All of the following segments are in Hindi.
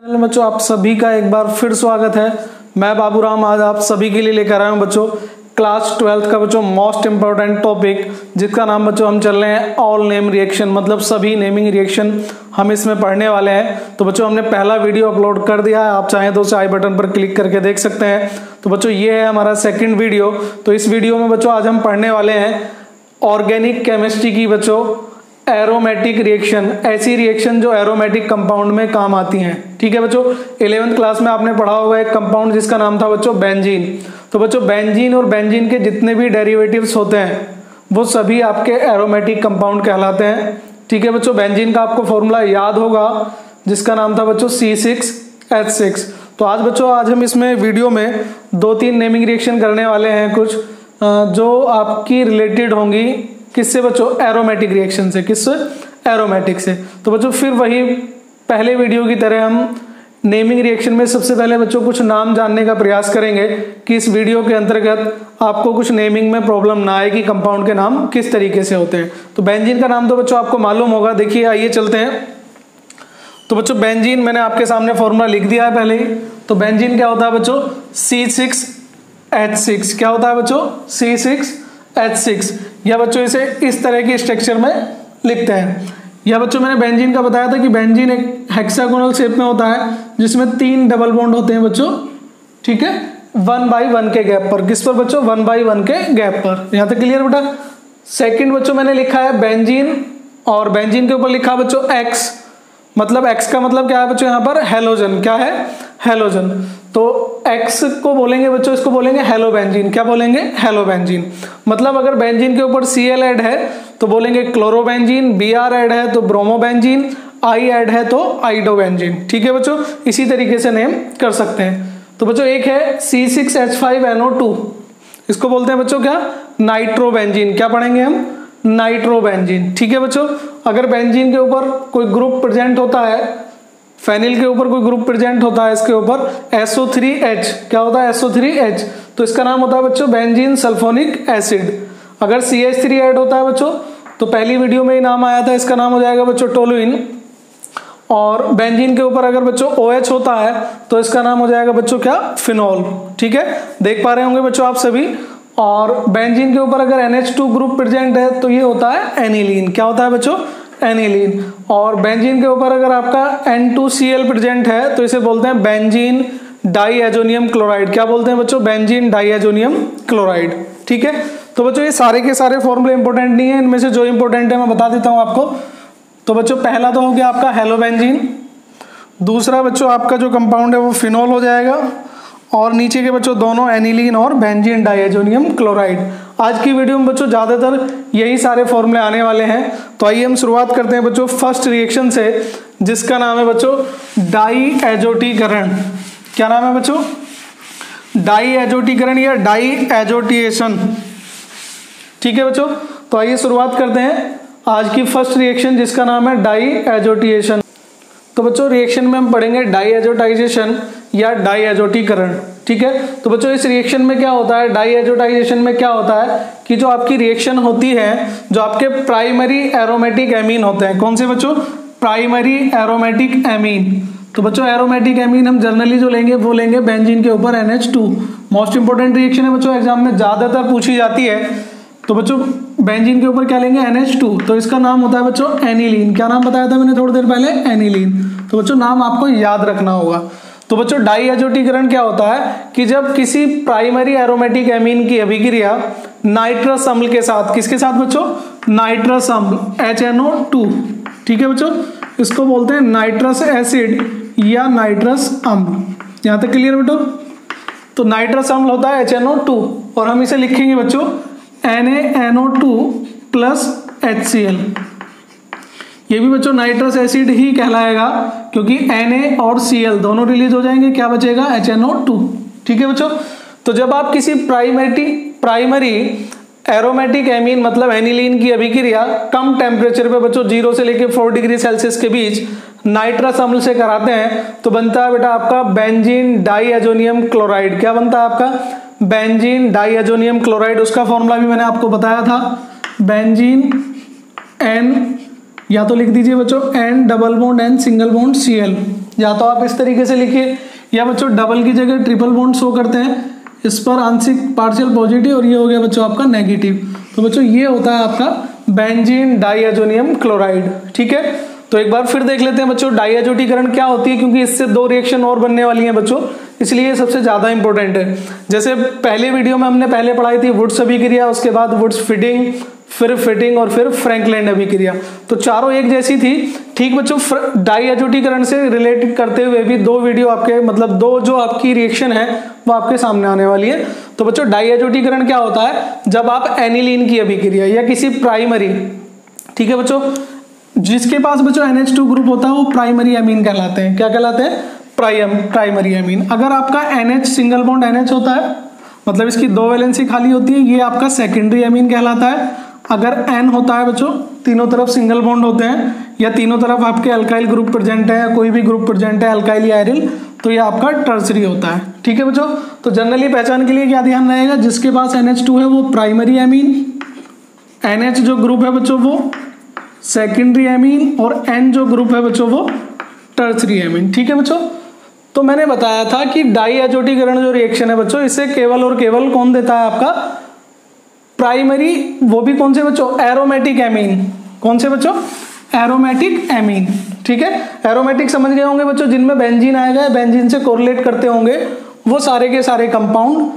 चैनल में बच्चों आप सभी का एक बार फिर स्वागत है। मैं बाबूराम आज आप सभी के लिए लेकर आया हूं बच्चों क्लास 12th का बच्चों मोस्ट इंपॉर्टेंट टॉपिक, जिसका नाम बच्चों हम चल रहे हैं ऑल नेम रिएक्शन, मतलब सभी नेमिंग रिएक्शन हम इसमें पढ़ने वाले हैं। तो बच्चों हमने पहला वीडियो अपलोड कर दिया है, आप चाहें तो उस आई बटन पर क्लिक करके देख सकते हैं। तो बच्चों ये है हमारा सेकेंड वीडियो। तो इस वीडियो में बच्चों आज हम पढ़ने वाले हैं ऑर्गेनिक केमिस्ट्री की बच्चों एरोमेटिक रिएक्शन, ऐसी रिएक्शन जो एरोमेटिक कंपाउंड में काम आती हैं। ठीक है बच्चों, 11th क्लास में आपने पढ़ा होगा एक कंपाउंड जिसका नाम था बच्चों बेंजीन। तो बच्चों बेंजीन और बेंजीन के जितने भी डेरिवेटिव्स होते हैं वो सभी आपके एरोमेटिक कंपाउंड कहलाते हैं। ठीक है बच्चों, बेंजीन का आपको फॉर्मूला याद होगा जिसका नाम था बच्चों C6H6। तो आज हम इसमें वीडियो में 2-3 नेमिंग रिएक्शन करने वाले हैं, कुछ जो आपकी रिलेटेड होंगी किससे बच्चों, एरोमेटिक रिएक्शन से। किससे? एरोमेटिक से। तो बच्चों फिर वही पहले वीडियो की तरह हम नेमिंग रिएक्शन में सबसे पहले बच्चों कुछ नाम जानने का प्रयास करेंगे कि इस वीडियो के अंतर्गत आपको कुछ नेमिंग में प्रॉब्लम ना आए कि कंपाउंड के नाम किस तरीके से होते हैं। तो बेंजीन का नाम तो बच्चों आपको मालूम होगा। देखिए आइए चलते हैं। तो बच्चों बेंजीन मैंने आपके सामने फॉर्मूला लिख दिया है पहले ही। तो बेंजीन क्या होता है बच्चों, C6H6। क्या होता है बच्चों, C6H6। या बच्चों इसे इस तरह की स्ट्रक्चर में लिखते हैं। या बच्चों मैंने बेंजीन का बताया था कि बेंजीन एक हेक्सागोनल शेप में होता है जिसमें 3 डबल बॉन्ड होते हैं बच्चों। ठीक है, 1/1 के गैप पर। किस पर बच्चों, 1/1 के गैप पर। यहां तक क्लियर बेटा। सेकंड बच्चों मैंने लिखा है बेंजीन, और बेंजीन के ऊपर लिखा बच्चों X, मतलब X का मतलब क्या है बच्चों यहाँ पर, हेलोजन। क्या है, हेलोजन। तो X को बोलेंगे बच्चों, इसको बोलेंगे हेलोबेंजीन। क्या बोलेंगे, हेलोबेंजीन। मतलब अगर बेंजीन के ऊपर Cl ऐड है तो बोलेंगे क्लोरोबेंजीन, Br ऐड है तो ब्रोमोबेंजीन, I ऐड है तो आइडोबेंजीन। ठीक है बच्चों, इसी तरीके से नेम कर सकते हैं। तो बच्चों एक है C6H5NO2, इसको बोलते हैं बच्चों क्या, नाइट्रोबेंजीन। क्या पढ़ेंगे हम, नाइट्रोबेंजीन। ठीक है बच्चों, अगर बेंजीन के ऊपर कोई ग्रुप प्रेजेंट होता है, फेनिल के ऊपर कोई ग्रुप प्रेजेंट होता है, इसके ऊपर SO3H, क्या होता है SO3H, तो इसका नाम होता है बच्चों बेंजीन सल्फोनिक एसिड। अगर CH3 ऐड होता है बच्चों, तो पहली वीडियो में ही नाम आया था, इसका नाम हो जाएगा बच्चों टोलुइन। और बेंजीन के ऊपर अगर बच्चों OH होता है तो इसका नाम हो जाएगा बच्चों क्या, फिनॉल। ठीक है, देख पा रहे होंगे बच्चों आप सभी। और बेंजीन के ऊपर अगर NH2 ग्रुप प्रेजेंट है तो ये होता है एनिलीन। क्या होता है बच्चों, एनिलीन। और बेंजीन के ऊपर अगर आपका N2Cl प्रेजेंट है तो इसे बोलते हैं बेंजीन डाईएजोनियम क्लोराइड। क्या बोलते हैं बच्चों, बेंजीन डाईएजोनियम क्लोराइड। ठीक है, तो बच्चों ये सारे के सारे फॉर्मूले इंपॉर्टेंट नहीं है, इनमें से जो इंपॉर्टेंट है मैं बता देता हूं आपको। तो बच्चों पहला तो हो गया आपका हेलोबेंजीन, दूसरा बच्चों आपका जो कंपाउंड है वो फिनॉल हो जाएगा, और नीचे के बच्चों दोनों एनिलीन और बेंजीन डाईएजोनियम क्लोराइड। आज की वीडियो में बच्चों ज्यादातर यही सारे फॉर्मूले आने वाले हैं। तो आइए हम शुरुआत करते हैं बच्चों फर्स्ट रिएक्शन से, जिसका नाम है बच्चों डाईएजोटीकरण। क्या नाम है बच्चों, डाईएजोटीकरण या डाईएजोटिएशन। ठीक है बच्चों, तो आइए शुरुआत करते हैं आज की फर्स्ट रिएक्शन जिसका नाम है डाईएजोटिएशन। तो बच्चों रिएक्शन में हम पढ़ेंगे डाईएजोटाइजेशन या डाईएजोटीकरण। ठीक है, तो बच्चों इस रिएक्शन में क्या होता है, डाईएजोटाइजेशन में क्या होता है कि जो आपकी रिएक्शन होती है, जो आपके प्राइमरी एरोमेटिक एमीन होते हैं। कौन से बच्चों, प्राइमरी एरोमेटिक एमीन। तो बच्चों एरोमेटिक एमीन हम जनरली जो लेंगे वो लेंगे बेंजीन के ऊपर NH2। मोस्ट इंपोर्टेंट रिएक्शन है बच्चों, एग्जाम में ज्यादातर पूछी जाती है। तो बच्चों बेंजीन के ऊपर क्या लेंगे, NH2, तो इसका नाम होता है बच्चों एनिलीन। क्या नाम बताया था मैंने थोड़ी देर पहले, एनिलीन। तो बच्चों नाम आपको याद रखना होगा। तो बच्चों डाईएजोटीकरण क्या होता है कि जब किसी प्राइमरी एरोमेटिक एमीन की अभिक्रिया नाइट्रस अम्ल के साथ, किसके साथ बच्चों, नाइट्रस अम्ल HNO2। ठीक है बच्चों, इसको बोलते हैं नाइट्रस एसिड या नाइट्रस अम्ल। यहां तक क्लियर बेटो। तो नाइट्रस अम्ल होता है HNO2 और हम इसे लिखेंगे बच्चों NaNO2 प्लस HCl। ये भी बच्चों नाइट्रस एसिड ही कहलाएगा क्योंकि Na और Cl दोनों रिलीज हो जाएंगे, क्या बचेगा, HNO2। ठीक है बच्चों, तो जब आप किसी प्राइमरी एरोमेटिक एमीन मतलब एनिलीन की अभिक्रिया कम टेम्परेचर पे बच्चों 0 से लेकर 4 डिग्री सेल्सियस के बीच नाइट्रस अम्ल से कराते हैं तो बनता है बेटा आपका बेंजीन डाईएजोनियम क्लोराइड। क्या बनता है आपका, बेंजीन डाईएजोनियम क्लोराइड। उसका फॉर्मूला भी मैंने आपको बताया था, बेंजीन N, या तो लिख दीजिए बच्चों N double bond N single bond Cl। या तो आप इस तरीके से लिखिए, या बच्चों डबल की जगह ट्रिपल बॉन्ड शो करते हैं, इस पर आंशिक पार्शियल पॉजिटिव और ये हो गया बच्चों आपका नेगेटिव। तो बच्चों ये होता है आपका बेंजीन डाइएजोनियम क्लोराइड। ठीक है, तो एक बार फिर देख लेते हैं बच्चों डाइएजोटीकरण क्या होती है, क्योंकि इससे 2 रिएक्शन और बनने वाली हैं बच्चों, इसलिए सबसे ज्यादा इंपॉर्टेंट है। जैसे पहले वीडियो में हमने पहले पढ़ाई थी वुड्स अभिक्रिया, उसके बाद वुड्स फिटिंग, फिर फिटिंग और फिर फ्रैंकलैंड अभिक्रिया, तो चारों एक जैसी थी। ठीक बच्चों, डाइएजोटीकरण से रिलेटेड करते हुए भी 2 वीडियो आपके मतलब 2 जो आपकी रिएक्शन है वो आपके सामने आने वाली है। तो बच्चों डाइएजोटीकरण क्या होता है, जब आप एनिलीन की अभिक्रिया या किसी प्राइमरी, ठीक है बच्चों, जिसके पास बच्चों NH2 ग्रुप होता है वो प्राइमरी एमीन कहलाते हैं। क्या कहलाते हैं? Primary amine. अगर आपका NH सिंगल बॉन्ड NH होता है, मतलब इसकी 2 वैलेंसी खाली होती है, ये आपका सेकेंडरी एमीन कहलाता है। अगर N होता है बच्चों, तीनों तरफ सिंगल बॉन्ड होते हैं या तीनों तरफ आपके अल्काइल ग्रुप प्रेजेंट है या कोई भी ग्रुप प्रेजेंट है अल्काइल या एरिल, तो ये आपका टर्सरी होता है। ठीक है बच्चों, तो जनरली पहचान के लिए क्या ध्यान रहेगा, जिसके पास NH2 है वो प्राइमरी एमीन, NH जो ग्रुप है बच्चों वो सेकेंडरी एमीन, और N जो ग्रुप है बच्चों वो टर्सरी एमीन। ठीक है बच्चों, तो मैंने बताया था कि डाइएजोटीकरण जो रिएक्शन है बच्चों, इसे केवल और केवल कौन देता है? आपका प्राइमरी, वो भी कौन से बच्चों? Aromatic amine. कौन से बच्चों? Aromatic amine. ठीक है, एरोमेटिक समझ गए होंगे बच्चों, जिनमें बेंजीन आएगा, बेंजीन से कोरिलेट करते होंगे, वो सारे के सारे कंपाउंड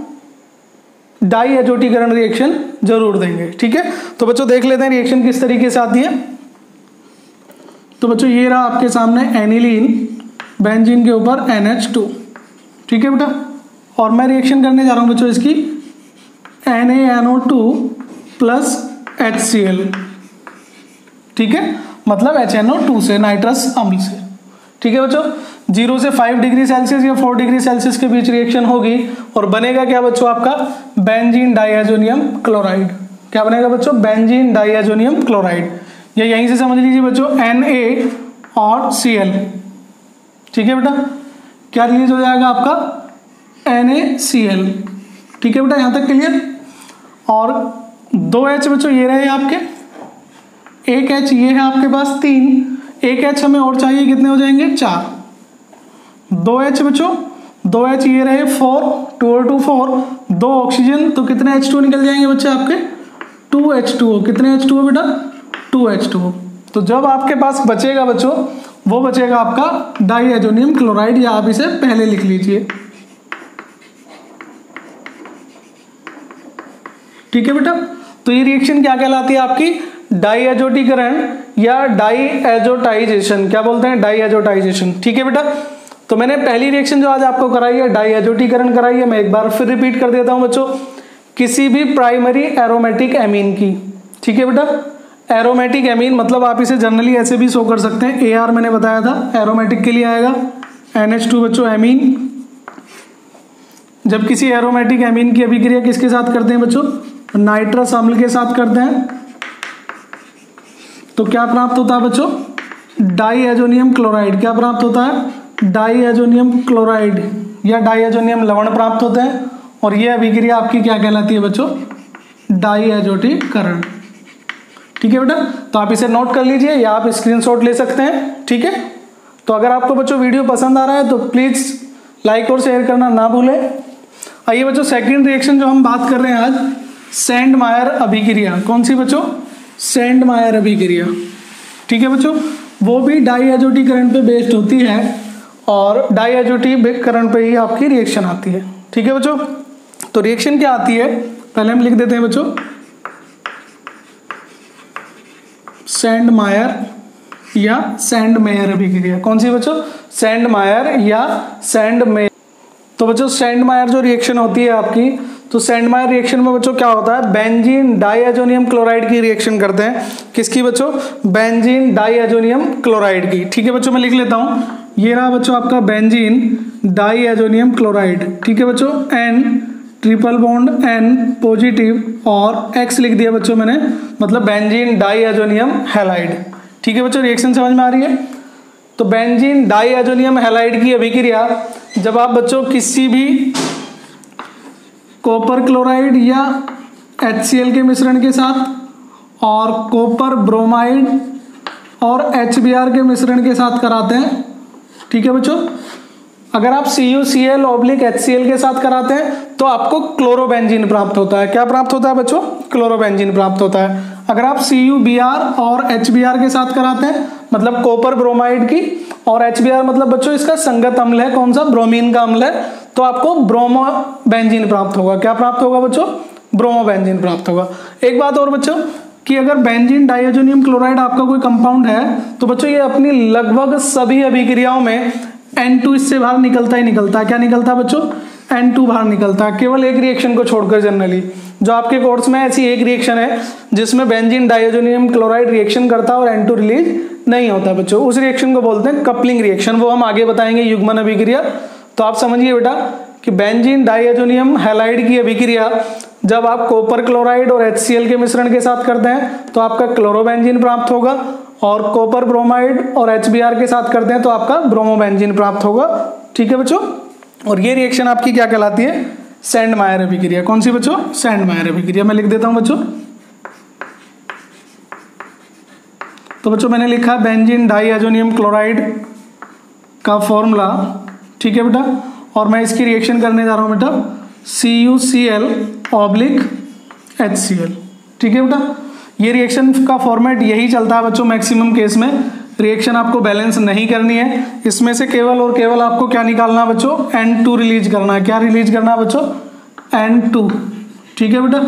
डाइएजोटीकरण रिएक्शन जरूर देंगे। ठीक है, तो बच्चों देख लेते हैं रिएक्शन किस तरीके से आती है। तो बच्चों ये रहा आपके सामने एनिलीन, बेंजीन के ऊपर NH2। ठीक है बेटा, और मैं रिएक्शन करने जा रहा हूं बच्चों इसकी NaNO2 प्लस HCl। ठीक है, मतलब HNO2 से, नाइट्रस अम्ल से। ठीक है बच्चों, 0 से 5 डिग्री सेल्सियस या 4 डिग्री सेल्सियस के बीच रिएक्शन होगी और बनेगा क्या बच्चों? आपका बेंजीन डाइएजोनियम क्लोराइड। क्या बनेगा बच्चों? Benzene diazonium chloride. या यहीं से समझ लीजिए बच्चों Na और Cl। ठीक है बेटा, क्या रिलीज हो जाएगा आपका? NaCl। ठीक है बेटा, यहां तक क्लियर। और 2 H बच्चों ये रहे आपके, 1 H ये है आपके पास 3, 1 H हमें और चाहिए, कितने हो जाएंगे? 4। 2 H बच्चों, 2 H ये रहे 4, 2 और 2 4, 2 ऑक्सीजन, तो कितने H2 निकल जाएंगे बच्चे आपके? 2 H2O। कितने H2O बेटा? 2 H2O। तो जब आपके पास बचेगा बच्चों, वो बचेगा आपका डाइएजोनियम क्लोराइड, या आप इसे पहले लिख लीजिए। ठीक है बेटा, तो ये रिएक्शन क्या कहलाती है आपकी? डाइएजोटीकरण या डाइएजोटाइजेशन। क्या बोलते हैं? डाइएजोटाइजेशन। ठीक है बेटा, तो मैंने पहली रिएक्शन जो आज आपको कराई है डाइएजोटीकरण कराई है, मैं एक बार फिर रिपीट कर देता हूं बच्चों, किसी भी प्राइमरी एरोमेटिक एमीन की। ठीक है बेटा, एरोमेटिक एमीन मतलब आप इसे जनरली ऐसे भी शो कर सकते हैं, AR मैंने बताया था, एरोमेटिक के लिए आएगा NH2 बच्चों एमीन। जब किसी एरोमेटिक एमीन की अभिक्रिया किसके साथ करते हैं बच्चों? नाइट्रस अम्ल के साथ करते हैं, तो क्या प्राप्त होता है बच्चों? Diazonium chloride. क्या प्राप्त होता है? डाइएजोनियम क्लोराइड या डाइएजोनियम लवण प्राप्त होते हैं, और यह अभिक्रिया आपकी क्या कहलाती है बच्चों? डाइएजोटीकरण। ठीक है बेटा, तो आप इसे नोट कर लीजिए या आप स्क्रीनशॉट ले सकते हैं। ठीक है, तो अगर आपको बच्चों वीडियो पसंद आ रहा है तो प्लीज लाइक और शेयर करना ना भूलें। आइए बच्चों, सेकंड रिएक्शन जो हम बात कर रहे हैं आज, सैंडमायर अभिक्रिया। कौन सी बच्चों? सैंडमायर अभिक्रिया। ठीक है बच्चों, वो भी डाइएजोटीकरण पे बेस्ड होती है और डाइएजोटीकरण पे ही आपकी रिएक्शन आती है। ठीक है बच्चों, तो रिएक्शन क्या आती है पहले हम लिख देते हैं बच्चों, सैंडमायर या सैंडमेयर अभिक्रिया। कौन सी बच्चों? सैंडमायर या सैंडमेयर। तो बच्चों सैंडमायर जो रिएक्शन होती है आपकी, तो सैंडमायर रिएक्शन में बच्चों क्या होता है? बेंजीन डाइएजोनियम क्लोराइड की रिएक्शन करते हैं। किसकी बच्चों? बेंजीन डाइएजोनियम क्लोराइड की। ठीक है बच्चों, मैं लिख लेता हूं, ये रहा बच्चों आपका बेंजीन डाइएजोनियम क्लोराइड। ठीक है बच्चों, N triple bond N positive और X लिख दिया बच्चों मैंने, मतलब बेंजीन डाइएजोनियम हैलाइड। ठीक है बच्चों, रिएक्शन समझ में आ रही है? तो बेंजीन डाइएजोनियम हैलाइड की अभिक्रिया जब आप बच्चों किसी भी कॉपर क्लोराइड या HCl के मिश्रण के साथ और कॉपर ब्रोमाइड और HBr के मिश्रण के साथ कराते हैं, ठीक है बच्चों। अगर आप CuCl ऑब्लिक HCl के साथ कराते हैं तो आपको क्लोरोबेंजीन प्राप्त होता है। क्या प्राप्त होता है बच्चों? क्लोरोबेंजीन प्राप्त होता है। अगर आप CuBr और HBr के साथ कराते हैं, मतलब कॉपर ब्रोमाइड की, और HBr मतलब बच्चों इसका संगत अम्ल है, कौन सा? ब्रोमीन का अम्ल है, तो आपको ब्रोमोबेंजीन प्राप्त होगा। क्या प्राप्त होगा बच्चों? ब्रोमोबेंजीन प्राप्त होगा। एक बात और बच्चों कि अगर बेंजीन डाइएजोनियम क्लोराइड आपका कोई कंपाउंड है तो बच्चों ये अपनी लगभग सभी अभिक्रियाओं में N2 इससे बाहर निकलता ही निकलता है। क्या निकलता है बच्चों? N2 बाहर निकलता है, केवल एक रिएक्शन को छोड़कर। जनरली जो आपके कोर्स में ऐसी एक रिएक्शन है जिसमें बेंजीन डाइएजोनियम क्लोराइड रिएक्शन करता है और N2 रिलीज नहीं होता बच्चों, उस रिएक्शन को बोलते हैं कपलिंग रिएक्शन। वो हम आगे बताएंगे, युग्मन अभिक्रिया। तो आप समझिए बेटा कि बेंजीन डाइएजोनियम हैलाइड की अभिक्रिया जब आप कॉपर क्लोराइड और HCl के मिश्रण के साथ करते हैं तो आपका क्लोरोबेंजीन प्राप्त होगा, और कॉपर ब्रोमाइड और HBr के साथ करते हैं तो आपका ब्रोमोबेंजीन प्राप्त होगा। ठीक है बच्चों। और ये रिएक्शन आपकी क्या कहलाती है? सैंडमायर अभिक्रिया। कौन सी बच्चों? सैंडमायर अभिक्रिया। मैं लिख देता हूं बच्चों। तो बच्चों मैंने लिखा बेंजीन डाइएजोनियम क्लोराइड का फॉर्मूला, ठीक है बेटा, और मैं इसकी रिएक्शन करने जा रहा हूं बेटा CuCl ऑब्लिक HCl। ठीक है बेटा, ये रिएक्शन का फॉर्मेट यही चलता है बच्चों मैक्सिमम केस में। रिएक्शन आपको बैलेंस नहीं करनी है, इसमें से केवल और केवल आपको क्या निकालना है बच्चों? N2 रिलीज करना है। क्या रिलीज करना है बच्चों? N2। ठीक है बेटा,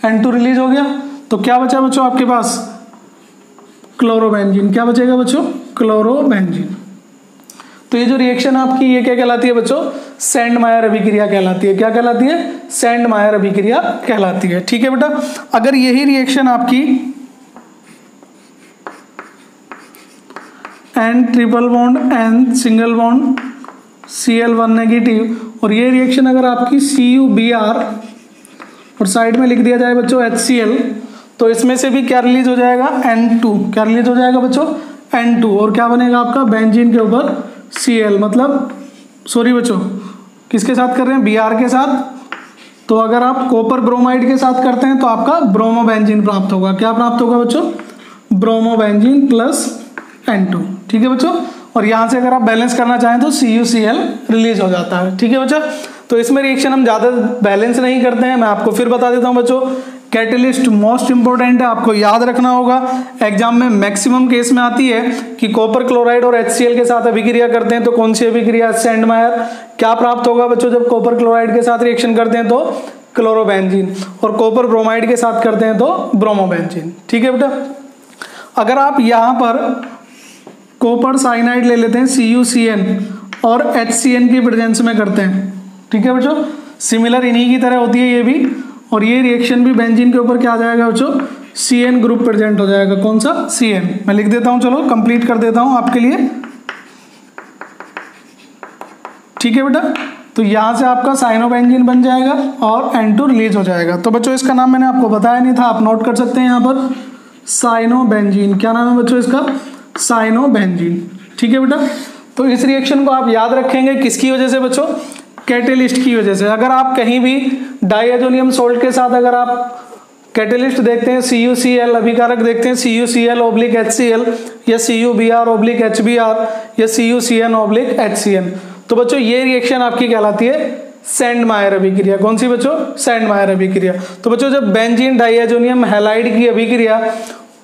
N2 रिलीज हो गया तो क्या बचा बच्चों आपके पास? क्लोरोबेंजीन। क्या बचेगा बच्चों? क्लोरोबेंजीन। तो ये जो रिएक्शन आपकी ये क्या कहलाती है बच्चों? सैंडमायर अभिक्रिया कहलाती है। क्या कहलाती है? सैंडमायर अभिक्रिया कहलाती है। ठीक है बेटा, अगर यही रिएक्शन आपकी N triple bond N single bond Cl1 negative, और ये रिएक्शन अगर आपकी CuBr और साइड में लिख दिया जाए बच्चों HCl, तो इसमें से भी क्या रिलीज हो जाएगा? N2। क्या रिलीज हो जाएगा बच्चों? N2। और क्या बनेगा आपका? बेंजीन के ऊपर Cl, मतलब सॉरी बच्चों किसके साथ कर रहे हैं? Br के साथ। तो अगर आप कॉपर ब्रोमाइड के साथ करते हैं तो आपका ब्रोमोबेंजीन प्राप्त होगा। क्या प्राप्त होगा बच्चों? Bromobenzene plus N2। ठीक है बच्चों, और यहां से अगर आप बैलेंस करना चाहें तो CuCl रिलीज हो जाता है। ठीक है बच्चा, तो इसमें रिएक्शन हम ज्यादा बैलेंस नहीं करते हैं। मैं आपको फिर बता देता हूं बच्चों, कैटेलिस्ट मोस्ट इंपॉर्टेंट है, आपको याद रखना होगा। एग्जाम में मैक्सिमम केस में आती है कि कॉपर क्लोराइड और HCl के साथ अभिक्रिया करते हैं तो कौन सी अभिक्रिया? सैंडमायर। क्या प्राप्त होगा बच्चों जब कॉपर क्लोराइड के साथ रिएक्शन करते हैं? तो क्लोरोबेंजीन, और कॉपर ब्रोमाइड के साथ करते हैं तो ब्रोमोबेंजीन। ठीक है बेटा, अगर आप यहाँ पर कॉपर साइनाइड ले लेते हैं CuCN और HCN की प्रेजेंस में करते हैं, ठीक है बच्चों, सिमिलर इन्हीं की तरह होती है ये भी, और ये रिएक्शन भी बेंजीन के ऊपर क्या आ जाएगा बच्चों? CN ग्रुप प्रेजेंट हो जाएगा। कौन सा? CN। मैं लिख देता हूं, चलो कंप्लीट कर देता हूं आपके लिए। ठीक है बेटा, तो यहां से आपका साइनोबेंजीन बन जाएगा और N2 रिलीज हो जाएगा। तो बच्चों इसका नाम मैंने आपको बताया नहीं था, आप नोट कर सकते हैं यहाँ पर, साइनोबेंजीन। क्या नाम है बच्चों इसका? साइनोबेंजीन। ठीक है बेटा, तो इस रिएक्शन को आप याद रखेंगे किसकी वजह से बच्चों? कैटेलिस्ट की वजह से। अगर आप कहीं भी डाइएजोनियम सोल्ट के साथ अगर आप कैटेलिस्ट देखते हैं, CuCl अभिकारक देखते हैं, CuCl ऑब्लिक HCl या CuBr ऑब्लिक HBr या CuCN ऑब्लिक HCN, तो बच्चों ये रिएक्शन आपकी कहलाती है सैंडमायर अभिक्रिया। कौन सी बच्चों? सैंडमायर अभिक्रिया। तो बच्चों जब बेंजीन डाइएजोनियम हैलाइड की अभिक्रिया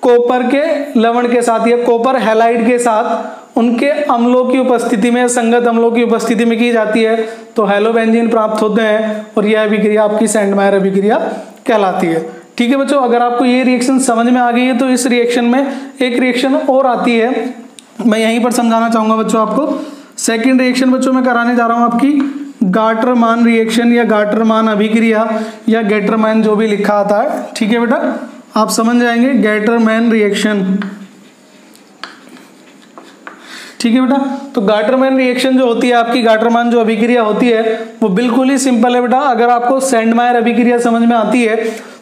कॉपर के लवण के साथ या कॉपर हैलाइड के साथ उनके अम्लों की उपस्थिति में, संगत अम्लों की उपस्थिति में की जाती है तो हैलोबेंजीन प्राप्त होते हैं, और यह अभिक्रिया आपकी सैंडमायर अभिक्रिया कहलाती है। ठीक है बच्चों, अगर आपको ये रिएक्शन समझ में आ गई है तो इस रिएक्शन में एक रिएक्शन और आती है, मैं यहीं पर समझाना चाहूंगा बच्चों आपको। सेकेंड रिएक्शन बच्चों मैं कराने जा रहा हूं आपकी गाटरमान रिएक्शन या गाटरमान अभिक्रिया या गेटरमैन जो भी लिखा आता है। ठीक है बेटा, आप समझ जाएंगे गेटरमैन रिएक्शन। ठीक है बेटा, तो गाटरमैन रिएक्शन जो होती है आपकी, गाटरमान जो अभिक्रिया होती है वो बिल्कुल ही सिंपल है बेटा। अगर आपको सैंडमायर अभिक्रिया समझ में आती है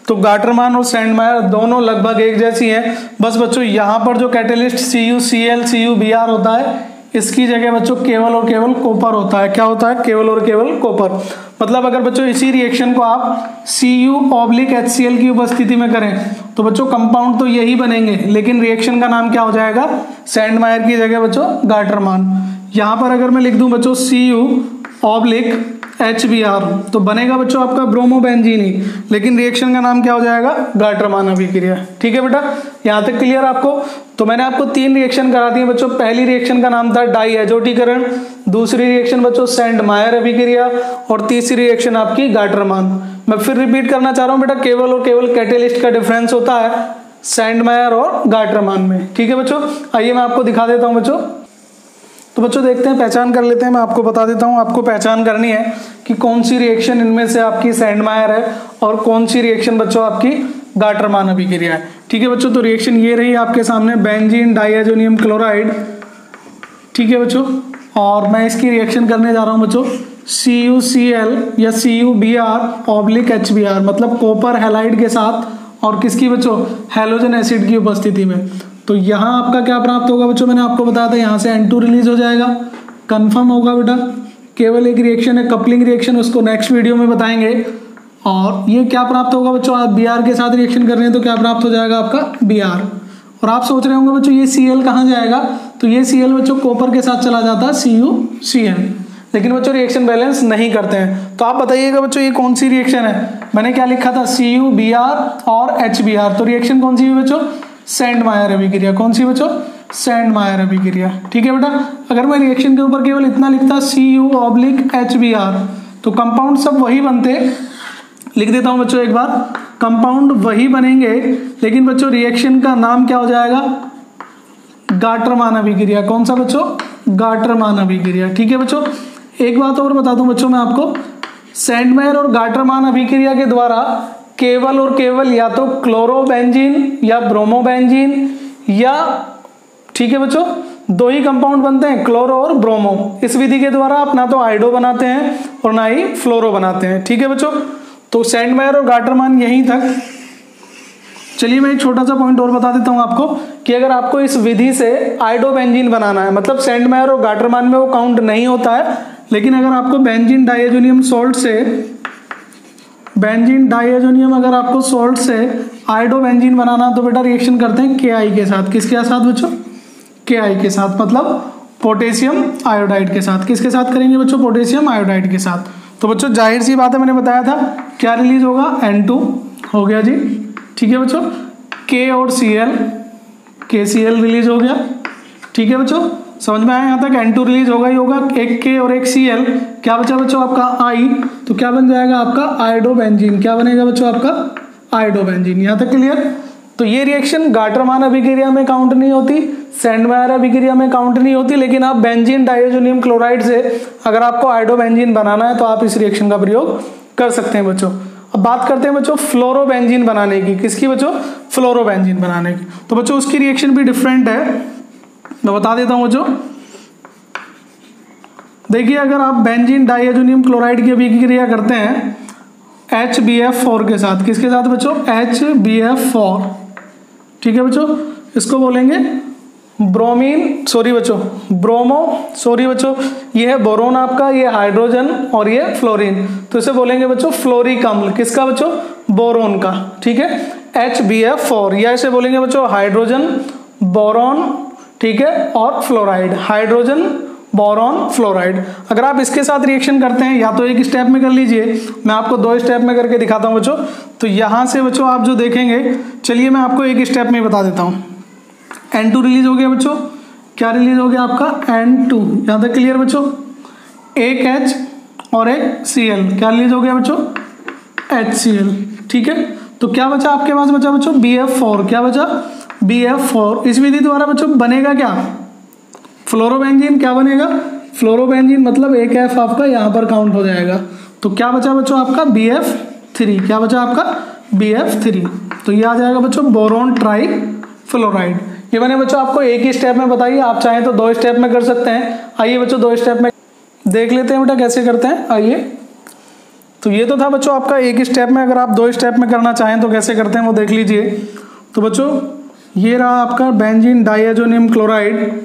तो गाटरमान और सैंडमायर दोनों लगभग एक जैसी हैं। बस बच्चों यहाँ पर जो कैटेलिस्ट CuCl CuBr होता है, इसकी जगह बच्चों केवल और केवल कॉपर होता है। क्या होता है? केवल और केवल कॉपर। मतलब अगर बच्चों इसी रिएक्शन को आप Cu ऑब्लिक HCl की उपस्थिति में करें तो बच्चों कंपाउंड तो यही बनेंगे, लेकिन रिएक्शन का नाम क्या हो जाएगा? सैंडमायर की जगह बच्चों गाटरमान। यहाँ पर अगर मैं लिख दूं बच्चों Cu/HBr तो बनेगा बच्चों आपका ब्रोमोबेंजीन ही, लेकिन रिएक्शन का नाम क्या हो जाएगा, गाटरमान अभिक्रिया। ठीक है बेटा, यहाँ तक क्लियर आपको। तो मैंने आपको 3 रिएक्शन करा दिए बच्चों। पहली रिएक्शन का नाम था डाईएजोटीकरण, दूसरी रिएक्शन बच्चों सैंडमायर अभिक्रिया, और तीसरी रिएक्शन आपकी गाटरमान। मैं फिर रिपीट करना चाह रहा हूँ बेटा, केवल और केवल कैटेलिस्ट का डिफरेंस होता है सैंडमायर और गाटरमान में। ठीक है बच्चों, आइए मैं आपको दिखा देता हूँ बच्चों। तो बच्चों देखते हैं, पहचान कर लेते हैं। मैं आपको बता देता हूँ, आपको पहचान करनी है कि कौन सी रिएक्शन इनमें से आपकी सैंडमायर है और कौन सी रिएक्शन बच्चों आपकी गाटरमान अभिक्रिया है। ठीक है बच्चों, तो रिएक्शन ये रही आपके सामने, बेंजीन डाइएजोनियम क्लोराइड। ठीक है बच्चों, और मैं इसकी रिएक्शन करने जा रहा हूँ बच्चों CuCl या CuBr/HBr, मतलब कॉपर हैलाइड के साथ और किसकी बच्चों, हैलोजन एसिड की उपस्थिति में। तो यहाँ आपका क्या प्राप्त होगा बच्चों, मैंने आपको बताया था यहाँ से N2 रिलीज हो जाएगा, कंफर्म होगा बेटा। केवल एक रिएक्शन है कपलिंग रिएक्शन, उसको नेक्स्ट वीडियो में बताएंगे। और ये क्या प्राप्त होगा बच्चों, आप Br के साथ रिएक्शन कर रहे हैं तो क्या प्राप्त हो जाएगा आपका Br। और आप सोच रहे होंगे बच्चों ये Cl कहाँ जाएगा, तो ये Cl बच्चों कॉपर के साथ चला जाता है CuCl, लेकिन बच्चों रिएक्शन बैलेंस नहीं करते हैं। तो आप बताइएगा बच्चों ये कौन सी रिएक्शन है, मैंने क्या लिखा था CuBr और HBr, तो रिएक्शन कौन सी है बच्चों, सैंडमायर अभिक्रिया। कौन सी बच्चों, सैंडमायर अभिक्रिया। ठीक है बेटा, अगर मैं रिएक्शन के ऊपर केवल इतना लिखता Cu/HBr तो कंपाउंड सब वही बनते, लिख देता हूं बच्चों एक बार, कंपाउंड वही बनेंगे, लेकिन बच्चों रिएक्शन का नाम क्या हो जाएगा, गाटरमान अभिक्रिया। कौन सा बच्चों, गाटरमान अभिक्रिया। ठीक है बच्चों, एक बात और बता दूं बच्चों मैं आपको, सैंडमायर और गाटरमान अभिक्रिया के द्वारा केवल और केवल या तो क्लोरोबेंजीन या ब्रोमोबेंजीन या, ठीक है बच्चों, 2 ही कंपाउंड बनते हैं, क्लोरो और ब्रोमो। इस विधि के द्वारा आप ना तो आइडो बनाते हैं और ना ही फ्लोरो बनाते हैं। ठीक है बच्चों, तो सैंडमायर और गाटरमान यहीं तक। चलिए मैं एक छोटा सा पॉइंट और बता देता हूं आपको कि अगर आपको इस विधि से आइडोबेंजीन बनाना है, मतलब सैंडमायर और गाटरमान में वो काउंट नहीं होता है, लेकिन अगर आपको बेंजीन डाइएजोनियम सॉल्ट से अगर आपको सॉल्ट से आइडोबेंजीन बनाना तो बेटा रिएक्शन करते हैं Ki के साथ। किसके साथ बच्चों, Ki के साथ, मतलब पोटेशियम आयोडाइड के साथ। किसके साथ करेंगे बच्चों, पोटेशियम आयोडाइड के साथ। तो बच्चों जाहिर सी बात है, मैंने बताया था क्या रिलीज होगा, N2 हो गया जी। ठीक है बच्चों, K और Cl, KCl रिलीज हो गया। ठीक है बच्चों, समझ में आया यहाँ तक, N2 रिलीज होगा ही होगा, एक K और एक Cl, क्या बचा बच्चों आपका I, तो क्या बन जाएगा आपका आइडोबेंजीन। क्या बनेगा बच्चों आपका आइडोबेंजीन। यहाँ तक क्लियर। तो ये रिएक्शन गाटरमान अभिक्रिया में काउंट नहीं होती, सैंडमायर अभिक्रिया में काउंट नहीं होती, लेकिन आप बेंजीन डाइएजोनियम क्लोराइड से अगर आपको आइडोबेंजीन बनाना है तो आप इस रिएक्शन का प्रयोग कर सकते हैं बच्चों। अब बात करते हैं बच्चों फ्लोरोबेंजीन बनाने की। किसकी बच्चों, फ्लोरोबेंजीन बनाने की। तो बच्चों उसकी रिएक्शन भी डिफरेंट है, मैं बता देता हूं बच्चों। देखिए अगर आप बेंजीन डाइएजोनियम क्लोराइड की अभिक्रिया करते हैं HBF4 के साथ, किसके साथ बच्चों, HBF4। ठीक है बच्चों, इसको बोलेंगे ब्रोमीन, सॉरी बच्चों ब्रोमो, सॉरी बच्चों ये है बोरोन आपका, ये हाइड्रोजन और ये फ्लोरीन, तो इसे बोलेंगे बच्चों फ्लोरिक अम्ल। किसका बच्चों, बोरोन का। ठीक है, HBF4, या इसे बोलेंगे बच्चों हाइड्रोजन, बोरॉन, ठीक है, और फ्लोराइड, हाइड्रोजन बोरॉन फ्लोराइड। अगर आप इसके साथ रिएक्शन करते हैं, या तो एक स्टेप में कर लीजिए, मैं आपको 2 स्टेप में करके दिखाता हूं बच्चों। तो यहां से बच्चों आप जो देखेंगे, चलिए मैं आपको एक स्टेप में बता देता हूं। N2 रिलीज हो गया बच्चों, क्या रिलीज हो गया आपका N2, यहां तक क्लियर बच्चों। एक H और एक Cl, क्या रिलीज हो गया बच्चों, HCl। ठीक है, तो क्या बचा आपके पास, बचा बच्चों BF4। क्या बचा, BF4। इस विधि द्वारा बच्चों बनेगा क्या, फ्लोरोबेंजीन। क्या बनेगा, फ्लोरोबेंजीन, मतलब एक F आपका यहाँ पर काउंट हो जाएगा। तो क्या बचा बच्चों आपका BF3। क्या बचा आपका BF3, तो ये आ जाएगा बच्चों बोरोन ट्राई फ्लोराइड। ये मैंने बच्चों आपको एक ही स्टेप में बताइए, आप चाहें तो 2 स्टेप में कर सकते हैं। आइए बच्चों 2 स्टेप में देख लेते हैं बेटा कैसे करते हैं। आइए, तो ये तो था बच्चों आपका एक स्टेप में, अगर आप 2 स्टेप में करना चाहें तो कैसे करते हैं वो देख लीजिए। तो बच्चों ये रहा आपका बेंजीन डाइएजोनियम क्लोराइड।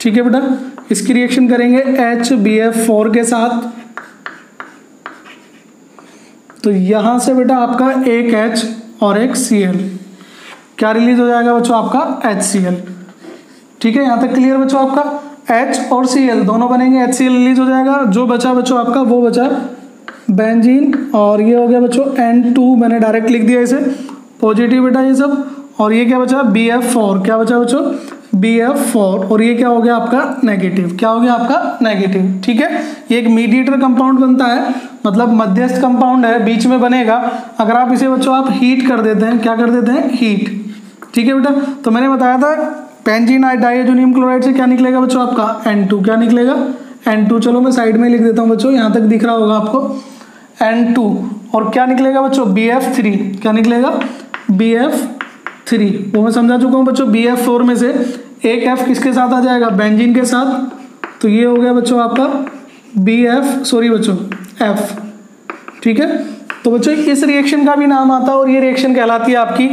ठीक है बेटा, इसकी रिएक्शन करेंगे HBF4 के साथ। तो यहां से बेटा आपका एक H और एक Cl, क्या रिलीज हो जाएगा बच्चों आपका HCl। ठीक है, यहाँ तक क्लियर बच्चों आपका। H और Cl दोनों बनेंगे, HCl रिलीज हो जाएगा, जो बचा बच्चों आपका वो बचा बेंजीन, और ये हो गया बच्चों N2, मैंने डायरेक्ट लिख दिया इसे, पॉजिटिव बेटा ये सब। और ये क्या बचा BF4, क्या बचा बच्चों BF4, और ये क्या हो गया आपका नेगेटिव, क्या हो गया आपका नेगेटिव। ठीक है, ये एक मीडिएटर कंपाउंड बनता है, मतलब मध्यस्थ कंपाउंड है, बीच में बनेगा। अगर आप इसे बच्चों आप हीट कर देते हैं, क्या कर देते हैं हीट। ठीक है बेटा, तो मैंने बताया था बेंजीन डाइएजोनियम क्लोराइड से क्या निकलेगा बच्चों आपका N2, क्या निकलेगा N2। चलो मैं साइड में लिख देता हूँ बच्चों, यहाँ तक दिख रहा होगा आपको N2, और क्या निकलेगा बच्चों BF3, क्या निकलेगा BF3, वो मैं समझा चुका हूँ बच्चों। BF4 में से एक F किसके साथ आ जाएगा बेंजीन के साथ, तो ये हो गया बच्चों आपका बच्चों F। ठीक है, तो बच्चों इस रिएक्शन का भी नाम आता है, और ये रिएक्शन कहलाती है आपकी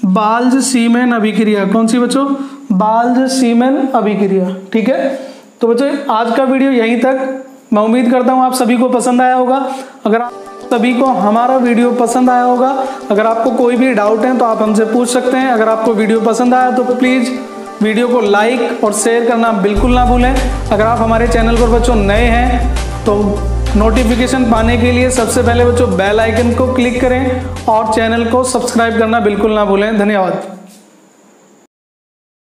बाल्ज-सीमेन अभिक्रिया। कौन सी बच्चों बाल्ज-सीमेन अभिक्रिया। ठीक है, तो बच्चों आज का वीडियो यहीं तक, मैं उम्मीद करता हूँ आप सभी को पसंद आया होगा। अगर आप सभी को हमारा वीडियो पसंद आया होगा, अगर आपको कोई भी डाउट है तो आप हमसे पूछ सकते हैं। अगर आपको वीडियो पसंद आया तो प्लीज़ वीडियो को लाइक और शेयर करना बिल्कुल ना भूलें। अगर आप हमारे चैनल पर बच्चों नए हैं तो नोटिफिकेशन पाने के लिए सबसे पहले बच्चों बेल आइकन को क्लिक करें और चैनल को सब्सक्राइब करना बिल्कुल ना भूलें। धन्यवाद।